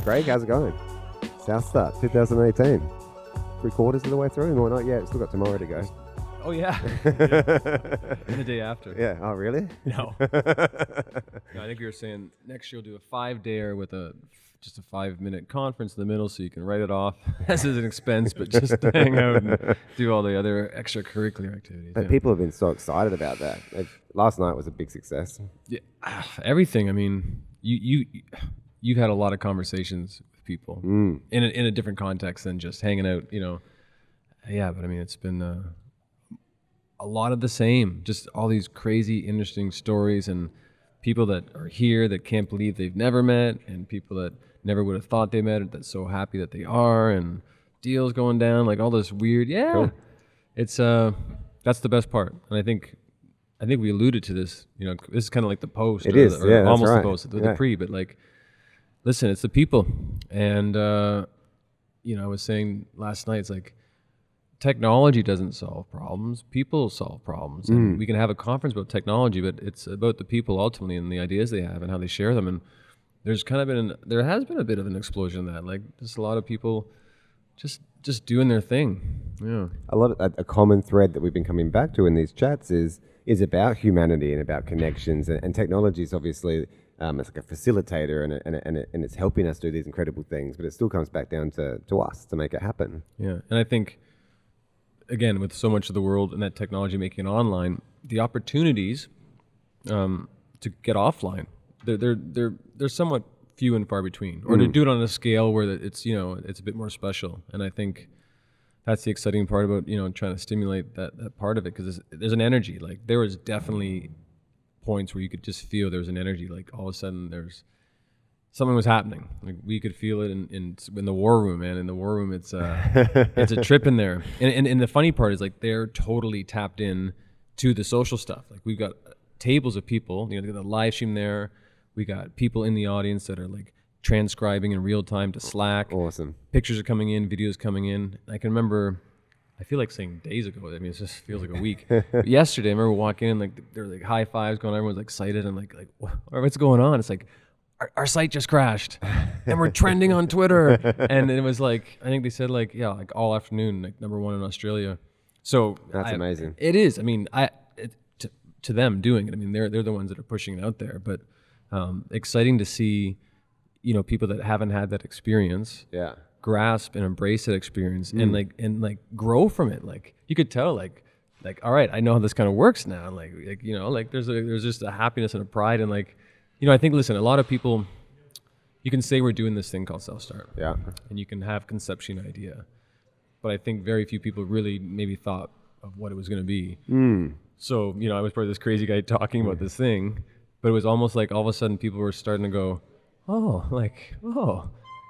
Craig, how's it going? SouthStart 2018. 3/4 of the way through? No, not yet. Still got tomorrow to go. Oh, yeah. And the day after. Yeah. Oh, really? No. No, I think you were saying next year we'll do a 5-dayer with just a 5-minute conference in the middle so you can write it off as an expense, but just hang out and do all the other extracurricular activities. But people have been so excited about that. Last night was a big success. Yeah, everything. I mean, you've had a lot of conversations with people in a different context than just hanging out, Yeah, but I mean, it's been a lot of the same. Just all these crazy, interesting stories and people that are here that can't believe they've never met, and people that never would have thought they met, that's so happy that they are, and deals going down, like all this weird. Yeah, cool. It's that's the best part, and I think we alluded to this. This is kind of like the post. It is, yeah, almost right. The post, the pre, but like, listen, it's the people, and I was saying last night, it's like, technology doesn't solve problems. People solve problems. And we can have a conference about technology, but it's about the people ultimately and the ideas they have and how they share them. And there has been a bit of an explosion of that. Like, just a lot of people just doing their thing. Yeah. A common thread that we've been coming back to in these chats is about humanity and about connections. And technology is obviously it's like a facilitator and it's helping us do these incredible things. But it still comes back down to us to make it happen. Yeah, and I think, again, with so much of the world and that technology making it online, the opportunities to get offline, they're somewhat few and far between, or to do it on a scale where it's it's a bit more special. And I think that's the exciting part about trying to stimulate that part of it, because there's an energy. Like, there was definitely points where you could just feel there was an energy. Like, all of a sudden something was happening. Like, we could feel it in the war room, man. In the war room, it's it's a trip in there. And the funny part is, like, they're totally tapped in to the social stuff. Like, we've got tables of people. They got the live stream there. We got people in the audience that are like transcribing in real time to Slack. Awesome. Pictures are coming in, videos coming in. I can remember, I feel like saying days ago. I mean, it just feels like a week. But yesterday, I remember walking in, like, there were like high fives going on. Everyone's excited. I'm like, what's going on? It's like, our site just crashed and we're trending on Twitter. And it was like, I think they said like all afternoon, like #1 in Australia. So that's amazing. It is. I mean, to them doing it, I mean, they're the ones that are pushing it out there, but exciting to see, people that haven't had that experience, grasp and embrace that experience and like grow from it. Like, you could tell, like, all right, I know how this kind of works now. Like, there's just a happiness and a pride, and like, I think, listen, a lot of people, you can say we're doing this thing called SouthStart. Yeah. And you can have conception idea. But I think very few people really maybe thought of what it was going to be. So, I was probably this crazy guy talking about this thing, but it was almost like all of a sudden people were starting to go, oh,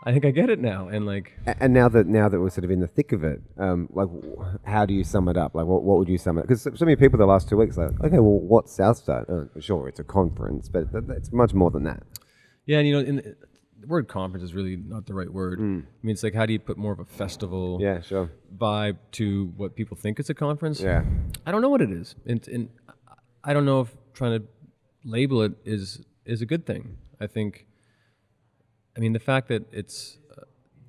I think I get it now. And like, and now that we're sort of in the thick of it, like, how do you sum it up? Like, what would you sum it? Because so many people the last 2 weeks, like, okay, well, what's SouthStart? Sure, it's a conference, but it's much more than that. Yeah, and the word conference is really not the right word. I mean, it's like, how do you put more of a festival vibe to what people think it's a conference? Yeah, I don't know what it is, and I don't know if trying to label it is a good thing. I mean, the fact that it's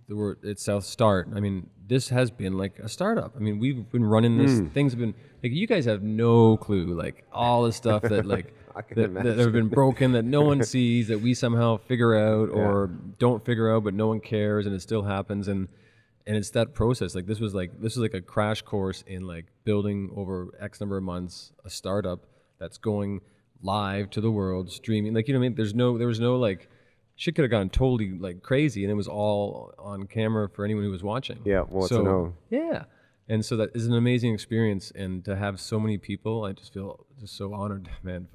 the word, it's SouthStart. I mean, this has been like a startup. I mean, we've been running this. Things have been like, you guys have no clue, like all the stuff that like that have been broken, that no one sees, that we somehow figure out or don't figure out, but no one cares, and it still happens. And it's that process. Like, this was like a crash course in like building over X number of months a startup that's going live to the world, streaming. Like, what I mean? There was no like, shit could have gone totally like crazy, and it was all on camera for anyone who was watching. Yeah, well, to know. Yeah, and so that is an amazing experience, and to have so many people, I just feel just so honored, man.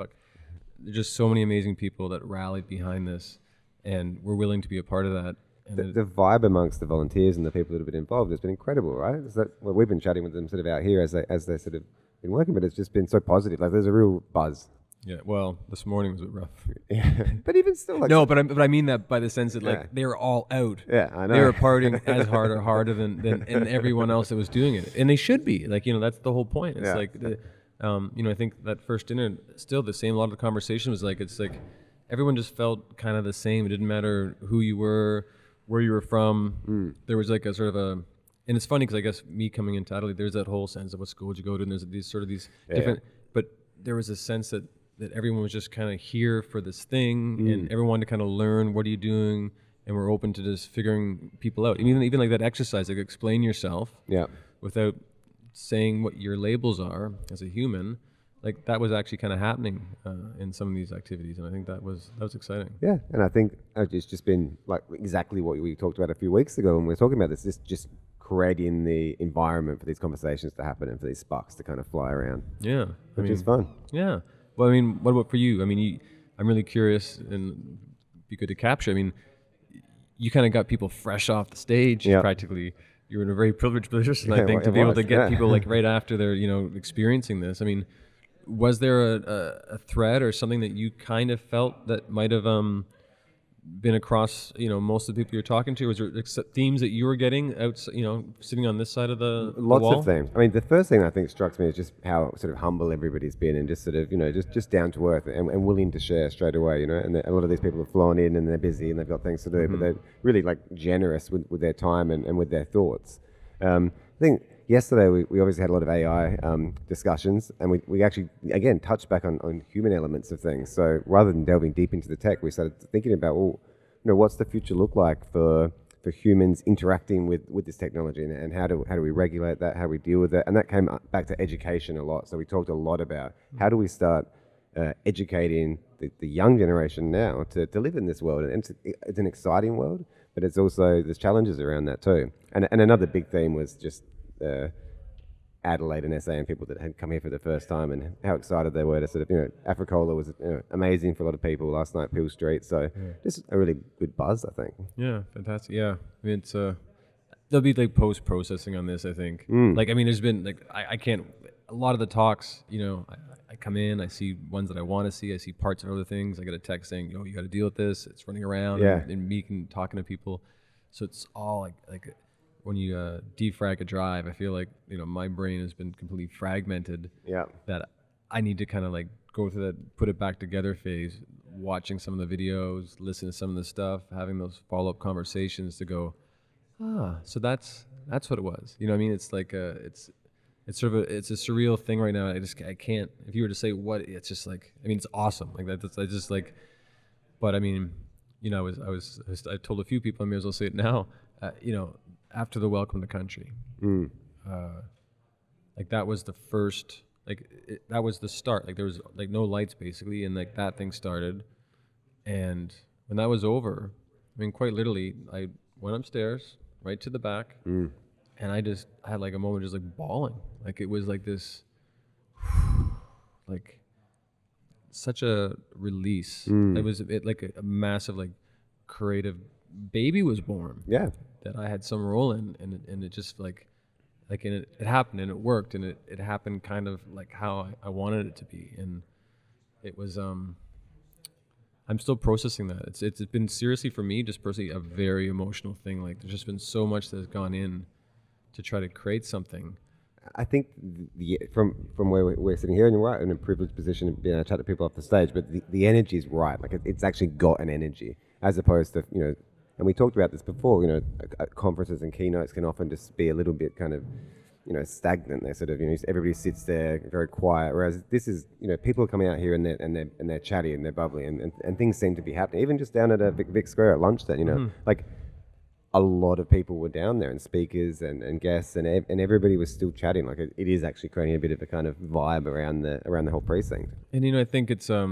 There's just so many amazing people that rallied behind this, and were willing to be a part of that. And the vibe amongst the volunteers and the people that have been involved has been incredible, right? Well, we've been chatting with them sort of out here as they sort of been working, but it's just been so positive. Like, there's a real buzz. Yeah, well, this morning was a bit rough. Yeah, but even still, like, no, but I mean that by the sense that like they were all out. Yeah, I know. They were partying as hard or harder than everyone else that was doing it, and they should be. Like, that's the whole point. It's like, I think that first dinner, still the same. A lot of the conversation was like, it's like everyone just felt kind of the same. It didn't matter who you were, where you were from. There was like a sort of a, and it's funny because I guess me coming into Adelaide, there's that whole sense of what school would you go to, and there's these sort of these different, but there was a sense that everyone was just kind of here for this thing, and everyone wanted to kind of learn, what are you doing, and we're open to just figuring people out. And even like that exercise, like explain yourself without saying what your labels are as a human. Like that was actually kind of happening in some of these activities, and I think that was exciting. Yeah, and I think it's just been like exactly what we talked about a few weeks ago when we were talking about this. Just creating the environment for these conversations to happen and for these sparks to kind of fly around. Yeah, which is fun. Yeah. Well, I mean, what about for you? I mean, I'm really curious, and be good to capture. I mean, you kind of got people fresh off the stage, practically. You were in a very privileged position, I think, to be able to get people like right after they're experiencing this. I mean, was there a thread or something that you kind of felt that might have been across most of the people you're talking to? Was there themes that you were getting out, sitting on this side of the lots wall? of themes. I mean, the first thing I think struck me is just how sort of humble everybody's been, and just sort of just down to earth and willing to share straight away. And a lot of these people have flown in and they're busy and they've got things to do, but they're really like generous with their time and with their thoughts. I think yesterday we obviously had a lot of AI discussions, and we actually again touched back on human elements of things. So rather than delving deep into the tech, we started thinking about, well, what's the future look like for humans interacting with this technology, and how do we regulate that, how do we deal with it? And that came back to education a lot. So we talked a lot about how do we start educating the young generation now to live in this world. And it's an exciting world, but it's also, there's challenges around that too. And another big theme was just Adelaide and SA and people that had come here for the first time, and how excited they were to sort of, Africola was amazing for a lot of people last night, Peel Street. So just a really good buzz, I think. Yeah, fantastic. Yeah, I mean, it's there'll be like post-processing on this, I think. Like, I mean, there's been like, I can't, a lot of the talks, I come in, I see ones that I want to see, I see parts of other things. I get a text saying, you got to deal with this. It's running around and me talking to people. So it's all like when you defrag a drive, I feel like my brain has been completely fragmented. That I need to kind of like go through that, put it back together phase, watching some of the videos, listen to some of the stuff, having those follow-up conversations to go, so that's what it was. I mean, it's like it's sort of it's a surreal thing right now. I can't. If you were to say what, it's just like, I mean, it's awesome. Like I just like, but I mean, I told a few people, I may as well say it now. After the welcome to country, like that was the first, that was the start. Like there was like no lights basically, and like that thing started, and when that was over, I mean, quite literally, I went upstairs right to the back, and I had like a moment just like bawling. Like it was like this, like such a release. It was like a massive like creative baby was born. Yeah. That I had some role in, and it just like and it happened, and it worked, and it happened kind of like how I wanted it to be, and it was I'm still processing that. It's been seriously for me, just personally, a very emotional thing. Like there's just been so much that has gone in to try to create something. I think from where we're sitting here, and you're right, in a privileged position of being able to chat to people off the stage, but the energy is right. Like it's actually got an energy, as opposed to and we talked about this before. Conferences and keynotes can often just be a little bit kind of stagnant. They sort of everybody sits there very quiet, whereas this is people are coming out here and they're chatty and they're bubbly, and things seem to be happening. Even just down at Vic Square at lunch, then like a lot of people were down there, and speakers and guests, and everybody was still chatting. Like it is actually creating a bit of a kind of vibe around the whole precinct. And I think it's I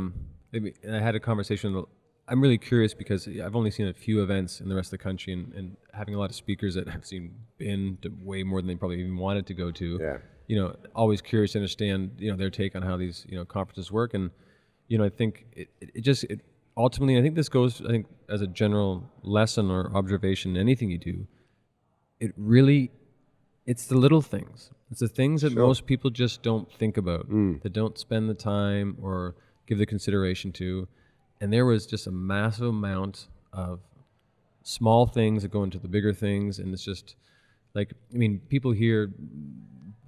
had a conversation. I'm really curious because I've only seen a few events in the rest of the country, and having a lot of speakers that I've seen been to way more than they probably even wanted to go to. Yeah. Always curious to understand their take on how these conferences work, and I think it ultimately, I think this goes, I think as a general lesson or observation, anything you do, it's the little things. It's the things that most people just don't think about, that don't spend the time or give the consideration to. And there was just a massive amount of small things that go into the bigger things. And it's just like, I mean, people here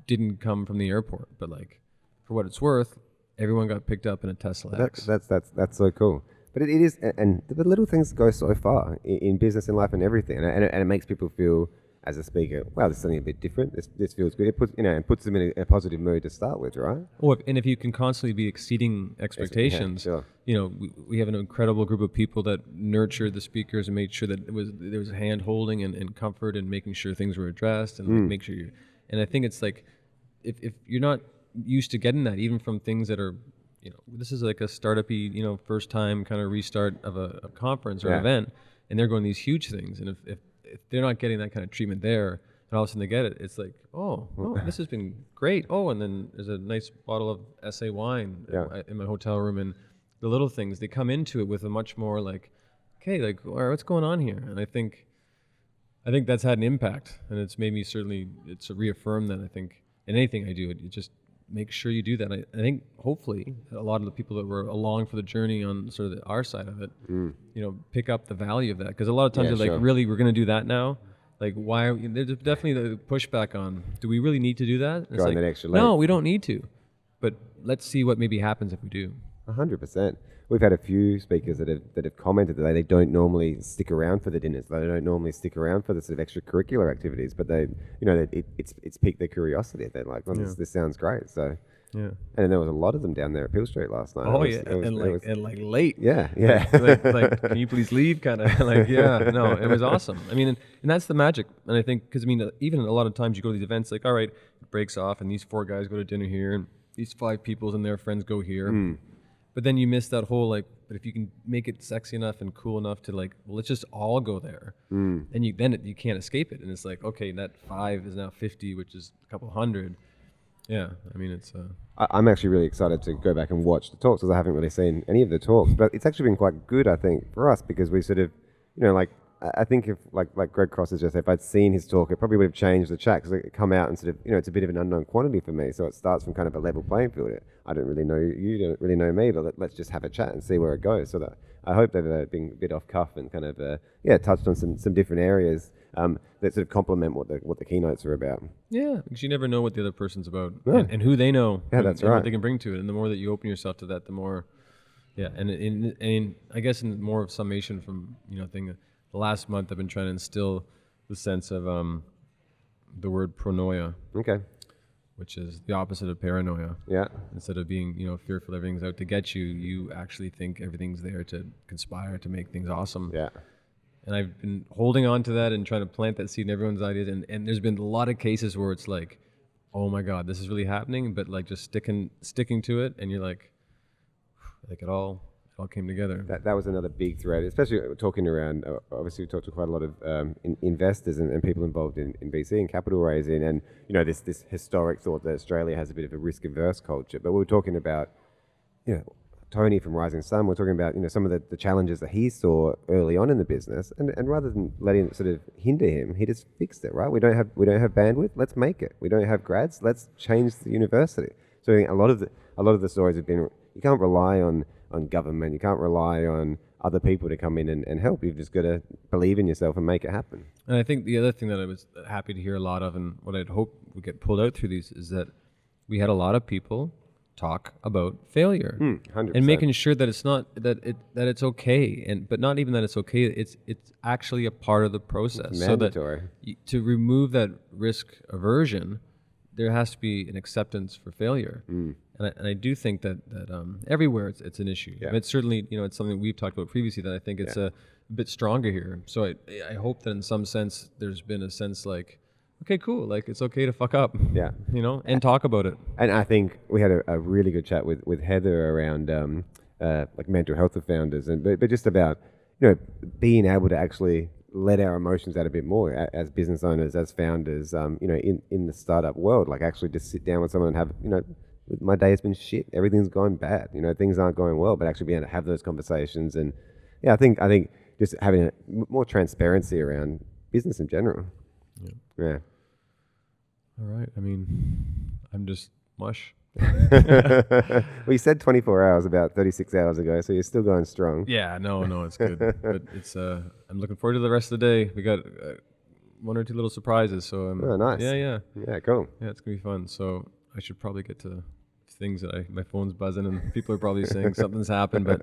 didn't come from the airport, but like, for what it's worth, everyone got picked up in a Tesla X. That's so cool. But it is, and the little things go so far in business and life and everything, and it makes people feel, as a speaker, wow, this is something a bit different. This feels good. It puts, and puts them in a positive mood to start with, right? Well, and if you can constantly be exceeding expectations, sure. We have an incredible group of people that nurtured the speakers and made sure that there was hand holding and comfort and making sure things were addressed and like, make sure you. And I think it's like, if you're not used to getting that, even from things that are, this is like a startup-y, first time kind of restart of a conference or event, and they're going these huge things, and if they're not getting that kind of treatment there, and all of a sudden they get it, it's like, oh, this has been great. Oh, and then there's a nice bottle of SA wine in my hotel room, and the little things, they come into it with a much more like, okay, like, all right, what's going on here? And I think that's had an impact, and it's made me it's reaffirmed that I think in anything I do, you just make sure you do that. I think hopefully a lot of the people that were along for the journey on sort of our side of it, pick up the value of that. Because a lot of times they're like, really, we're going to do that now? Like, why? There's definitely the pushback on, do we really need to do that? And Go on that extra length. No, we don't need to. But let's see what maybe happens if we do. 100%. We've had a few speakers that have commented that they don't normally stick around for the dinners. They don't normally stick around for the sort of extracurricular activities, but they, it's piqued their curiosity. They're like, this sounds great. So, and then there was a lot of them down there at Peel Street last night. Oh, and late. Yeah. like, can you please leave? Kind of like, no, it was awesome. I mean, and that's the magic. And I think, because even a lot of times you go to these events, like, all right, it breaks off, and these 4 guys go to dinner here, and these 5 people and their friends go here. But then you miss that whole, like, but if you can make it sexy enough and cool enough to, like, well, let's just all go there. And you can't escape it. And it's like, okay, that 5 is now 50, which is a couple hundred. Yeah, I mean, it's... I'm actually really excited to go back and watch the talks, because I haven't really seen any of the talks. But it's actually been quite good, I think, for us, because we sort of, like, I think if, like Greg Cross has just said, if I'd seen his talk, it probably would have changed the chat, because it come out and sort of, it's a bit of an unknown quantity for me. So it starts from kind of a level playing field. I don't really know you, don't really know me, but let's just have a chat and see where it goes. So that I hope they've been a bit off cuff and kind of, touched on some different areas that sort of complement what the keynotes are about. Yeah, because you never know what the other person's about and who they know. Yeah, that's right. What they can bring to it. And the more that you open yourself to that, the more, and I guess in more of summation from, the last month I've been trying to instill the sense of the word pronoia. Okay. Which is the opposite of paranoia. Yeah. Instead of being, fearful everything's out to get you, you actually think everything's there to conspire to make things awesome. Yeah. And I've been holding on to that and trying to plant that seed in everyone's ideas. And there's been a lot of cases where it's like, oh my God, this is really happening, but like just sticking to it, and you're like it all came together. That was another big thread, especially talking around, obviously we talked to quite a lot of investors and people involved in VC and capital raising, and this historic thought that Australia has a bit of a risk-averse culture. But we were talking about, Tony from Rising Sun, we're talking about, some of the challenges that he saw early on in the business, and rather than letting it sort of hinder him, he just fixed it, right? We don't have bandwidth, let's make it. We don't have grads, let's change the university. So I think a lot of the stories have been, you can't rely on government, you can't rely on other people to come in and help. You've just got to believe in yourself and make it happen. And I think the other thing that I was happy to hear a lot of, and what I'd hope would get pulled out through these, is that we had a lot of people talk about failure 100%. And making sure that it's not that it's okay, but not even that it's okay. It's actually a part of the process. It's mandatory. So that to remove that risk aversion, there has to be an acceptance for failure. And I do think that everywhere it's an issue. Yeah. And it's certainly, it's something we've talked about previously, that I think it's a bit stronger here. So I hope that in some sense there's been a sense like, okay, cool, like it's okay to fuck up. Yeah. And talk about it. And I think we had a really good chat with Heather around like mental health of founders, but just about being able to actually let our emotions out a bit more as business owners, as founders, in the startup world. Like actually just sit down with someone and have, my day has been shit. Everything's going bad. Things aren't going well. But actually being able to have those conversations, and I think just having more transparency around business in general. Yeah. All right. I mean, I'm just mush. Well, you said 24 hours about 36 hours ago, so you're still going strong. Yeah. No, it's good. But it's I'm looking forward to the rest of the day. We got 1 or 2 little surprises. So oh, nice. Yeah. Yeah, cool. Yeah, it's gonna be fun. So I should probably get to things that my phone's buzzing and people are probably saying something's happened, but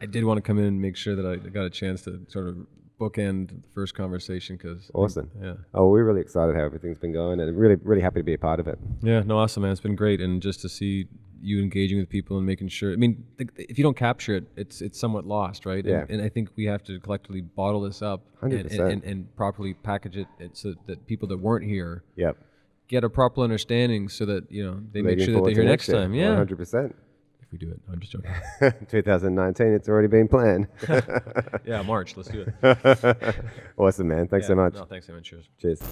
I did want to come in and make sure that I got a chance to sort of bookend the first conversation because Awesome. yeah. Oh, we're really excited how everything's been going, and really, really happy to be a part of it. Yeah, no, awesome, man. It's been great, and just to see you engaging with people and making sure. I mean, if you don't capture it, it's somewhat lost, right? Yeah. And I think we have to collectively bottle this up 100%. and properly package it so that people that weren't here Yep. get a proper understanding, so that they make Looking sure that forward they're to here next time. Yeah, 100%. if we do it. I'm just joking. 2019, it's already been planned. Yeah, March. Let's do it. Awesome, man. Thanks so much. No, thanks, man. Cheers. Cheers.